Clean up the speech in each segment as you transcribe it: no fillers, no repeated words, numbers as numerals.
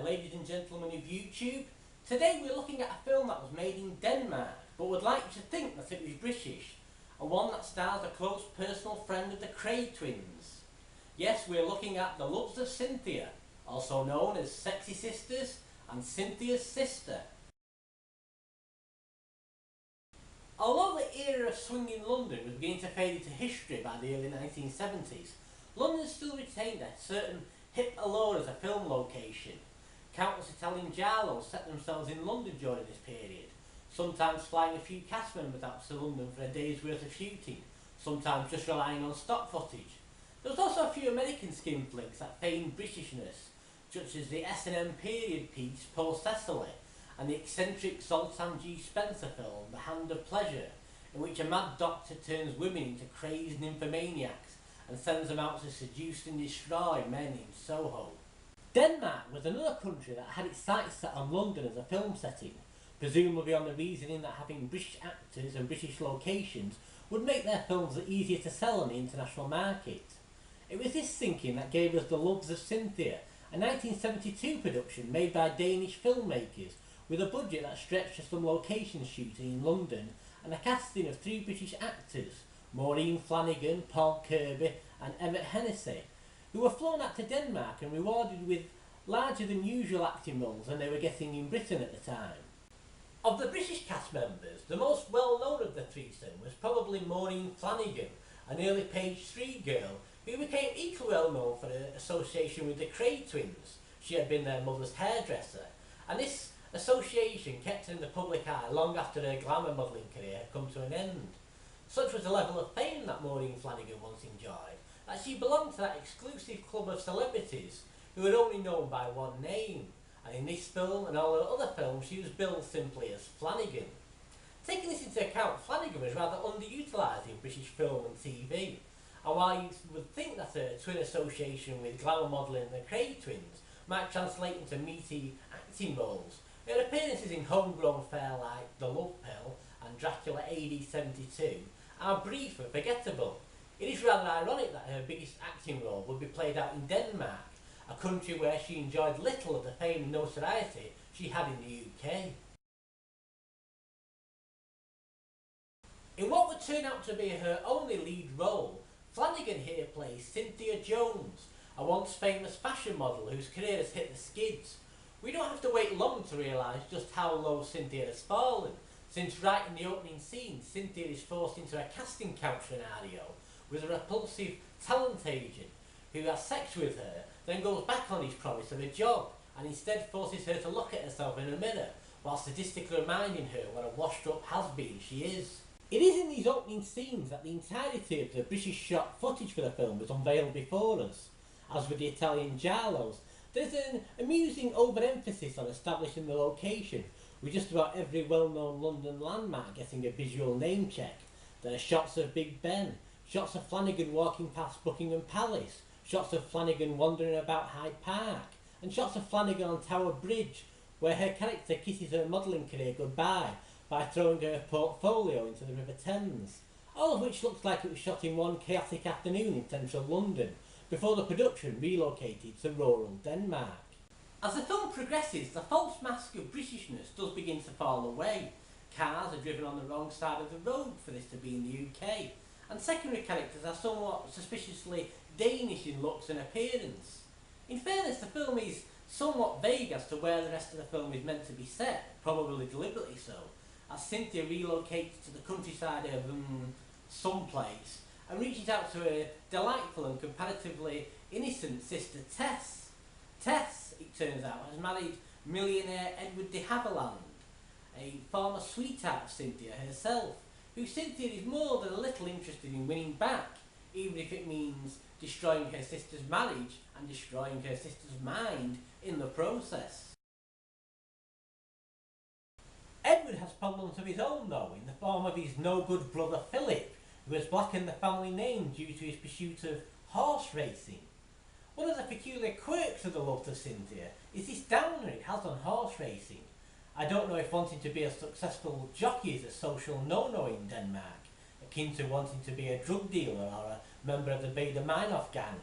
there, ladies and gentlemen of YouTube. Today we're looking at a film that was made in Denmark, but would like you to think that it was British, and one that stars a close personal friend of the Kray Twins. Yes, we're looking at The Loves of Cynthia, also known as Sexy Sisters and Cynthia's Sister. Although the era of swinging London was beginning to fade into history by the early 1970s, London still retained a certain hip allure as a film location. Countless Italian giallos set themselves in London during this period, sometimes flying a few cast members out to London for a day's worth of shooting, sometimes just relying on stock footage. There was also a few American skin flicks that feigned Britishness, such as the S&M period piece Post-Cecily, and the eccentric Zoltan G. Spencer film The Hand of Pleasure, in which a mad doctor turns women into crazed nymphomaniacs and sends them out to seduce and destroy men in Soho. Denmark was another country that had its sights set on London as a film setting, presumably on the reasoning that having British actors and British locations would make their films easier to sell on the international market. It was this thinking that gave us The Loves of Cynthia, a 1972 production made by Danish filmmakers with a budget that stretched to some location shooting in London and a casting of 3 British actors, Maureen Flanagan, Paul Kirby and Emmett Hennessy, who were flown out to Denmark and rewarded with larger than usual acting roles than they were getting in Britain at the time. Of the British cast members, the most well known of the threesome was probably Maureen Flanagan, an early page 3 girl who became equally well known for her association with the Kray Twins. She had been their mother's hairdresser, and this association kept her in the public eye long after her glamour modelling career had come to an end. Such was the level of fame that Maureen Flanagan once enjoyed, that she belonged to that exclusive club of celebrities who were only known by one name, and in this film and all her other films she was billed simply as Flanagan. Taking this into account, Flanagan was rather underutilised in British film and TV, and while you would think that her twin association with glamour modelling and the Kray Twins might translate into meaty acting roles, her appearances in homegrown fare like The Love Pill and Dracula AD 72 are brief and forgettable. It is rather ironic that her biggest acting role would be played out in Denmark, a country where she enjoyed little of the fame and notoriety she had in the UK. In what would turn out to be her only lead role, Flanagan here plays Cynthia Jones, a once famous fashion model whose career has hit the skids. We don't have to wait long to realise just how low Cynthia has fallen, since right in the opening scene Cynthia is forced into a casting couch scenario with a repulsive talent agent who has sex with her, then goes back on his promise of a job and instead forces her to look at herself in a mirror while sadistically reminding her what a washed up has-been she is. It is in these opening scenes that the entirety of the British shot footage for the film is unveiled before us. As with the Italian giallos, there's an amusing overemphasis on establishing the location, with just about every well-known London landmark getting a visual name check. There are shots of Big Ben, shots of Flanagan walking past Buckingham Palace, shots of Flanagan wandering about Hyde Park, and shots of Flanagan on Tower Bridge, where her character kisses her modelling career goodbye by throwing her portfolio into the River Thames, all of which looks like it was shot in one chaotic afternoon in central London, before the production relocated to rural Denmark. As the film progresses, the false mask of Britishness does begin to fall away. Cars are driven on the wrong side of the road for this to be in the UK, and secondary characters are somewhat suspiciously Danish in looks and appearance. In fairness, the film is somewhat vague as to where the rest of the film is meant to be set, probably deliberately so, as Cynthia relocates to the countryside of someplace and reaches out to a delightful and comparatively innocent sister Tess. Tess, it turns out, has married millionaire Edward de Havilland, a former sweetheart of Cynthia herself, who Cynthia is more than a little interested in winning back, even if it means destroying her sister's marriage and destroying her sister's mind in the process. Edward has problems of his own though, in the form of his no-good brother Philip, who has blackened the family name due to his pursuit of horse racing. One of the peculiar quirks of The Loves of Cynthia is this downer it has on horse racing. I don't know if wanting to be a successful jockey is a social no-no in Denmark, akin to wanting to be a drug dealer or a member of the Bader Meinhof gang,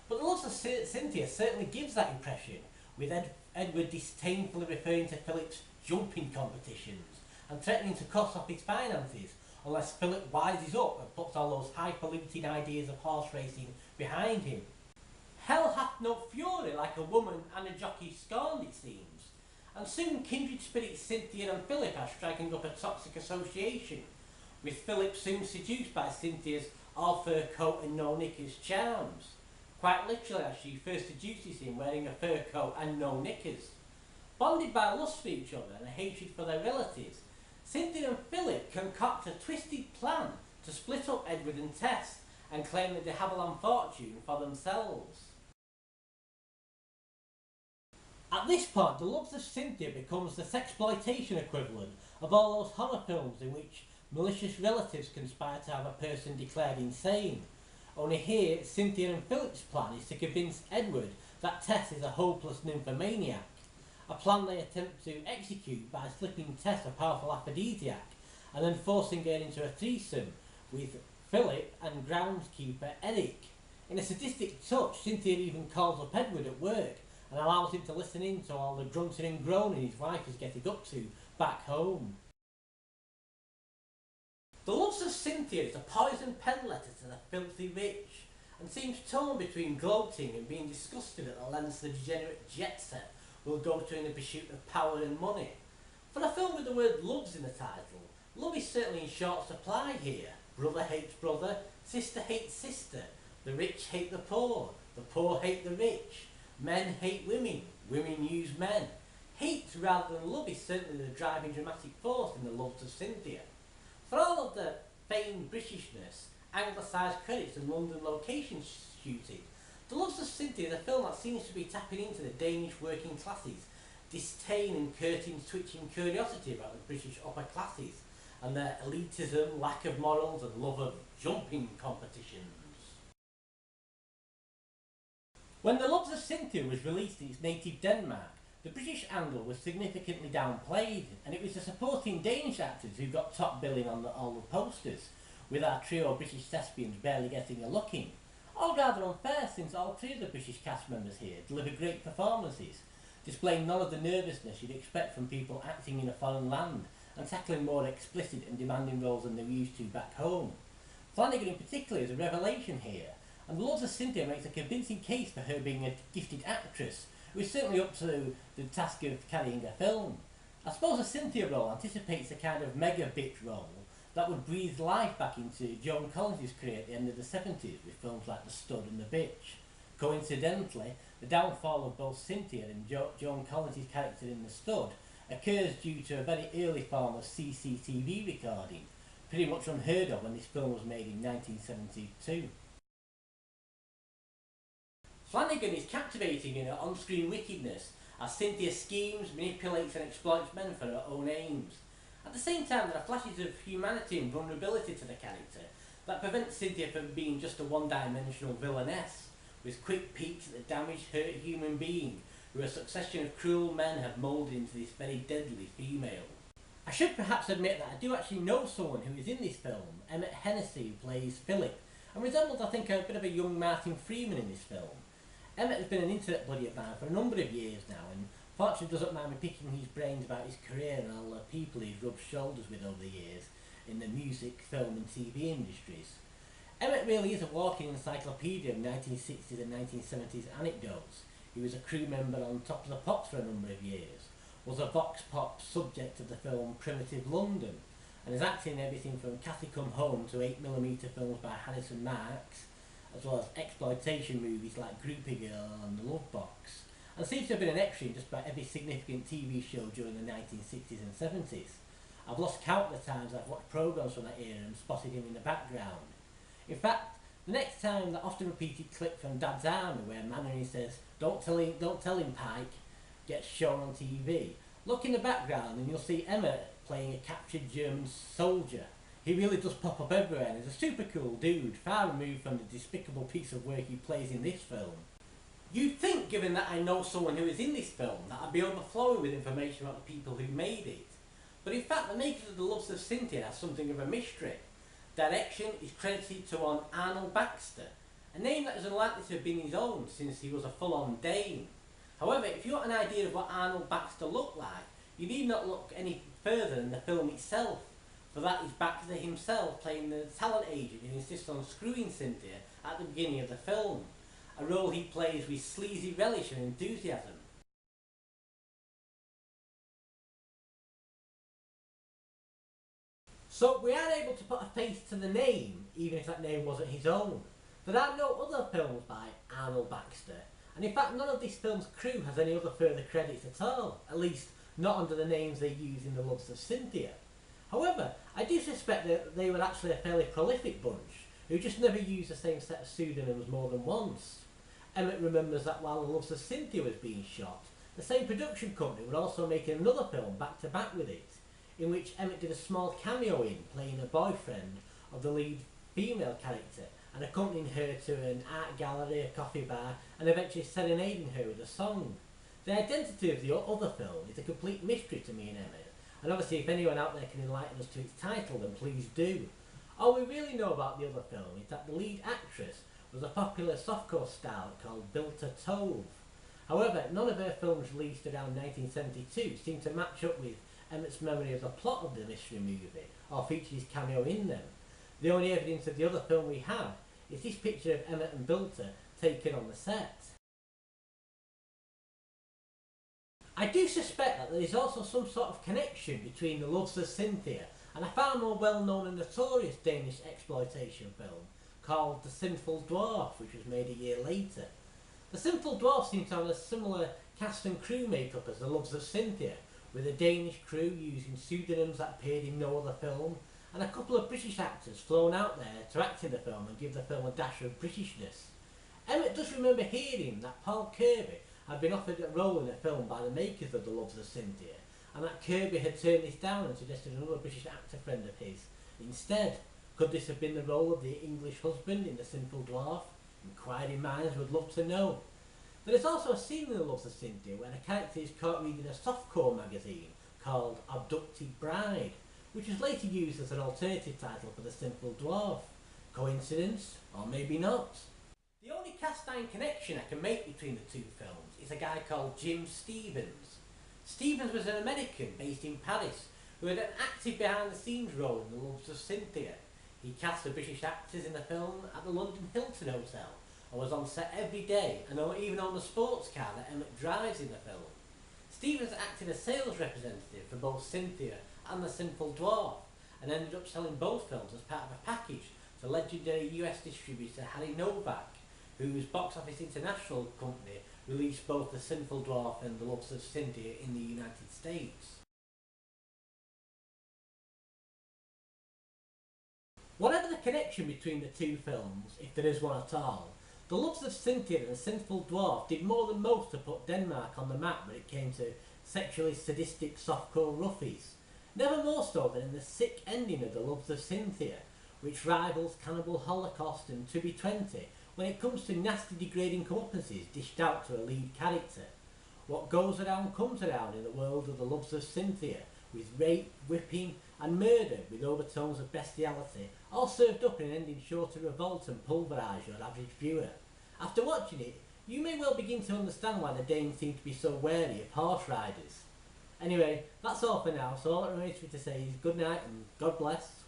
but The Loves of Cynthia certainly gives that impression, with Edward disdainfully referring to Philip's jumping competitions and threatening to cut off his finances unless Philip wises up and puts all those highfalutin ideas of horse racing behind him. Hell hath no fury like a woman and a jockey scorned, it seems, and soon kindred spirits Cynthia and Philip are striking up a toxic association, with Philip soon seduced by Cynthia's all-fur coat and no-knickers charms, quite literally as she first seduces him wearing a fur coat and no knickers. Bonded by lust for each other and a hatred for their relatives, Cynthia and Philip concoct a twisted plan to split up Edward and Tess and claim the de Havilland fortune for themselves. At this point, the Loves of Cynthia becomes the sexploitation equivalent of all those horror films in which malicious relatives conspire to have a person declared insane. Only here, Cynthia and Philip's plan is to convince Edward that Tess is a hopeless nymphomaniac, a plan they attempt to execute by slipping Tess a powerful aphrodisiac and then forcing her into a threesome with Philip and groundskeeper Eric. In a sadistic touch, Cynthia even calls up Edward at work and allows him to listen in to all the grunting and groaning his wife is getting up to back home. The Loves of Cynthia is a poisoned pen letter to the filthy rich, and seems torn between gloating and being disgusted at the lengths the degenerate jet set will go to in the pursuit of power and money. For a film with the word loves in the title, love is certainly in short supply here. Brother hates brother, sister hates sister, the rich hate the poor hate the rich, men hate women, women use men. Hate rather than love is certainly the driving dramatic force in the Loves of Cynthia. For all of the feigned Britishness, anglicised credits and London location shooting, The Loves of Cynthia is a film that seems to be tapping into the Danish working classes' disdain and curtain-twitching curiosity about the British upper classes and their elitism, lack of morals and love of jumping competitions. When The Loves of Cynthia was released in its native Denmark, the British angle was significantly downplayed, and it was the supporting Danish actors who got top billing on all the posters, with our trio of British thespians barely getting a look in. All rather unfair, since all three of the British cast members here deliver great performances, displaying none of the nervousness you'd expect from people acting in a foreign land and tackling more explicit and demanding roles than they were used to back home. Flanagan in particular is a revelation here, and The Loves of Cynthia makes a convincing case for her being a gifted actress who is certainly up to the task of carrying a film. I suppose the Cynthia role anticipates a kind of mega bitch role that would breathe life back into Joan Collins' career at the end of the 70s with films like The Stud and The Bitch. Coincidentally, the downfall of both Cynthia and Joan Collins' character in The Stud occurs due to a very early form of CCTV recording, pretty much unheard of when this film was made in 1972. Flanagan is captivating in her on-screen wickedness as Cynthia schemes, manipulates and exploits men for her own aims. At the same time, there are flashes of humanity and vulnerability to the character that prevent Cynthia from being just a one-dimensional villainess, with quick peeks at the damaged, hurt human being who a succession of cruel men have moulded into this very deadly female. I should perhaps admit that I do actually know someone who is in this film, Emmett Hennessy, who plays Philip, and resembles, I think, a bit of a young Martin Freeman in this film. Emmett has been an internet buddy of mine for a number of years now, and fortunately doesn't mind me picking his brains about his career and all the people he's rubbed shoulders with over the years in the music, film and TV industries. Emmett really is a walking encyclopedia of 1960s and 1970s anecdotes. He was a crew member on Top of the Pops for a number of years, was a Vox Pop subject of the film Primitive London, and has acted in everything from Cathy Come Home to 8mm films by Harrison Marx, as well as exploitation movies like Groupie Girl and The Love Box, and seems to have been an extra in just about every significant TV show during the 1960s and 70s. I've lost count of the times I've watched programmes from that era and spotted him in the background. In fact, the next time that often repeated clip from Dad's Army where Mannery says, don't tell him Pike, gets shown on TV, look in the background and you'll see Emmett playing a captured German soldier. He really does pop up everywhere and is a super cool dude, far removed from the despicable piece of work he plays in this film. You'd think, given that I know someone who is in this film, that I'd be overflowing with information about the people who made it. But in fact, the makers of The Loves of Cynthia are something of a mystery. Direction is credited to one Arnold Baxter, a name that is unlikely to have been his own since he was a full-on Dane. However, if you want an idea of what Arnold Baxter looked like, you need not look any further than the film itself. For that is Baxter himself playing the talent agent who insists on screwing Cynthia at the beginning of the film, a role he plays with sleazy relish and enthusiasm. So we are able to put a face to the name, even if that name wasn't his own. There are no other films by Arnold Baxter, and in fact none of this film's crew has any other further credits at all, at least not under the names they use in The Loves of Cynthia. However, I do suspect that they were actually a fairly prolific bunch, who just never used the same set of pseudonyms more than once. Emmett remembers that while The Loves of Cynthia was being shot, the same production company were also making another film back to back with it, in which Emmett did a small cameo in, playing a boyfriend of the lead female character and accompanying her to an art gallery, a coffee bar, and eventually serenading her with a song. The identity of the other film is a complete mystery to me and Emmett, and obviously if anyone out there can enlighten us to its title, then please do. All we really know about the other film is that the lead actress was a popular softcore star called Birte Tove. However, none of her films released around 1972 seem to match up with Emmett's memory of the plot of the mystery movie, or feature his cameo in them. The only evidence of the other film we have is this picture of Emmett and Birte taken on the set. I do suspect that there is also some sort of connection between The Loves of Cynthia and a far more well-known and notorious Danish exploitation film called The Sinful Dwarf, which was made a year later. The Sinful Dwarf seems to have a similar cast and crew makeup as The Loves of Cynthia, with a Danish crew using pseudonyms that appeared in no other film, and a couple of British actors flown out there to act in the film and give the film a dash of Britishness. Emmett does remember hearing that Paul Kirby had been offered a role in a film by the makers of The Loves of Cynthia, and that Kirby had turned this down and suggested another British actor friend of his instead. Could this have been the role of the English husband in The Sinful Dwarf? Inquiring minds would love to know. There is also a scene in The Loves of Cynthia where a character is caught reading a softcore magazine called Abducted Bride, which was later used as an alternative title for The Sinful Dwarf. Coincidence? Or maybe not. The only cast iron connection I can make between the two films is a guy called Jim Stevens. Stevens was an American based in Paris who had an active behind the scenes role in The Loves of Cynthia. He cast the British actors in the film at the London Hilton Hotel and was on set every day, and even on the sports car that Emmett drives in the film. Stevens acted as sales representative for both Cynthia and The Sinful Dwarf, and ended up selling both films as part of a package to legendary US distributor Harry Novak, whose Box Office International company released both The Sinful Dwarf and The Loves of Cynthia in the United States. Whatever the connection between the two films, if there is one at all, The Loves of Cynthia and The Sinful Dwarf did more than most to put Denmark on the map when it came to sexually sadistic softcore roughies. Never more so than in the sick ending of The Loves of Cynthia, which rivals Cannibal Holocaust and To Be 20 when it comes to nasty degrading comeuppances dished out to a lead character. What goes around comes around in the world of The Loves of Cynthia, with rape, whipping and murder with overtones of bestiality, all served up in an ending sure to revolt and pulverise your average viewer. After watching it, you may well begin to understand why the Danes seem to be so wary of horse riders. Anyway, that's all for now, so all that remains for me to say is good night and God bless.